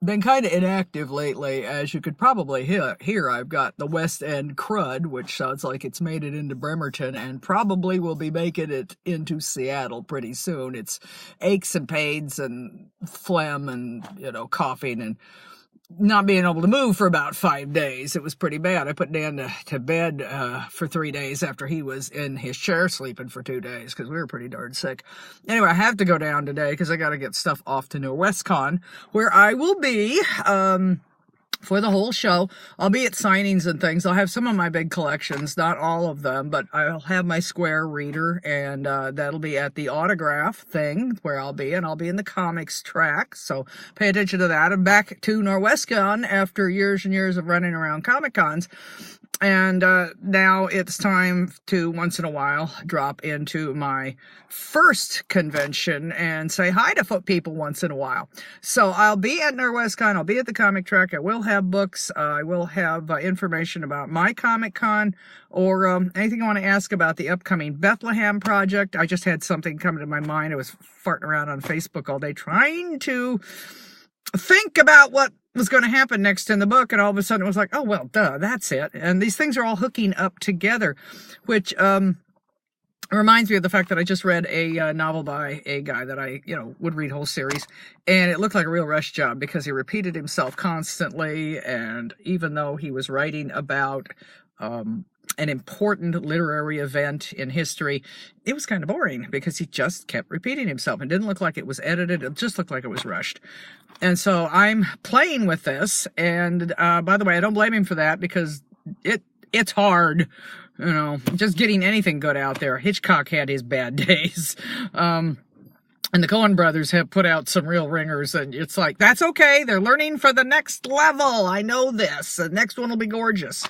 been kind of inactive lately, as you could probably hear. I've got the West End crud, which sounds like it's made it into Bremerton and probably will be making it into Seattle pretty soon. It's aches and pains and phlegm and, coughing and not being able to move for about 5 days. It was pretty bad. I put Dan to bed for 3 days after he was in his chair sleeping for 2 days because we were pretty darn sick. Anyway, I have to go down today because I got to get stuff off to Norwescon, where I will be for the whole show. I'll be at signings and things. I'll have some of my big collections, not all of them, but I'll have my square reader, and that'll be at the autograph thing where I'll be, and I'll be in the comics track, so pay attention to that. I'm back to Norwescon after years and years of running around Comic Cons. And now it's time to, once in a while, drop into my first convention and say hi to people once in a while. So I'll be at Norwescon. I'll be at the comic track. I will have books. I will have information about my Comic Con or anything I want to ask about the upcoming Bethlehem project. I just had something come to my mind. I was farting around on Facebook all day trying to think about what was going to happen next in the book, and all of a sudden it was like, oh, well, duh, that's it. And these things are all hooking up together, which reminds me of the fact that I just read a novel by a guy that I, would read whole series, and it looked like a real rush job because he repeated himself constantly, and even though he was writing about an important literary event in history, it was kind of boring because he just kept repeating himself. It didn't look like it was edited. It just looked like it was rushed. And so I'm playing with this. And by the way, I don't blame him for that because it's hard, just getting anything good out there. Hitchcock had his bad days. And the Coen brothers have put out some real ringers, and it's like, that's okay. They're learning for the next level. I know this. The next one will be gorgeous.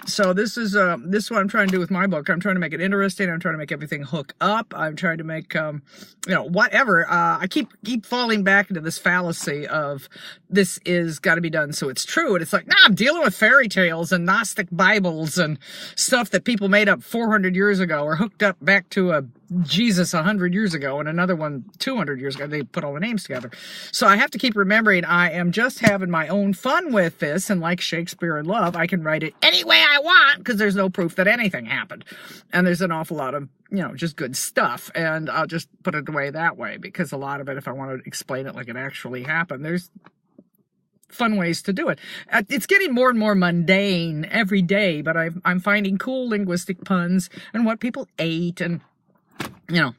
So this is what I'm trying to do with my book. I'm trying to make it interesting. I'm trying to make everything hook up. I'm trying to make, whatever. I keep falling back into this fallacy of this is got to be done so it's true. And it's like, nah, I'm dealing with fairy tales and Gnostic Bibles and stuff that people made up 400 years ago or hooked up back to a Jesus 100 years ago and another one 200 years ago. They put all the names together. So I have to keep remembering I am just having my own fun with this, and like Shakespeare in Love, I can write it any way I want because there's no proof that anything happened. And there's an awful lot of, just good stuff, and I'll just put it away that way because a lot of it, if I want to explain it like it actually happened, there's fun ways to do it. It's getting more and more mundane every day, but I'm finding cool linguistic puns and what people ate, and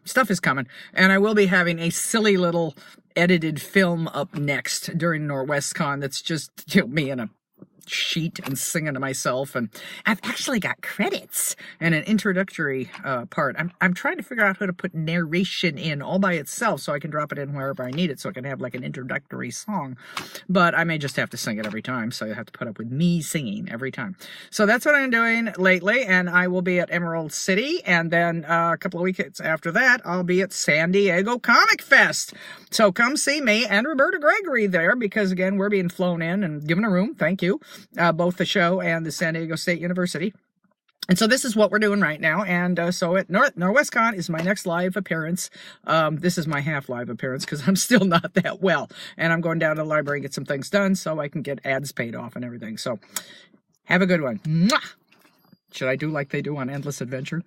stuff is coming. And I will be having a silly little edited film up next during Norwescon that's just me in a sheet and singing to myself, and I've actually got credits and an introductory part. I'm trying to figure out how to put narration in all by itself so I can drop it in wherever I need it, so I can have like an introductory song, but I may just have to sing it every time, so you have to put up with me singing every time. So that's what I'm doing lately, and I will be at Emerald City, and then a couple of weekends after that I'll be at San Diego Comic Fest. So come see me and Roberta Gregory there, because again, we're being flown in and given a room, thank you, both the show and the San Diego State University. And so this is what we're doing right now. And so at Norwescon is my next live appearance. This is my half live appearance because I'm still not that well. And I'm going down to the library and get some things done so I can get ads paid off and everything. So have a good one. Mwah! Should I do like they do on Endless Adventure?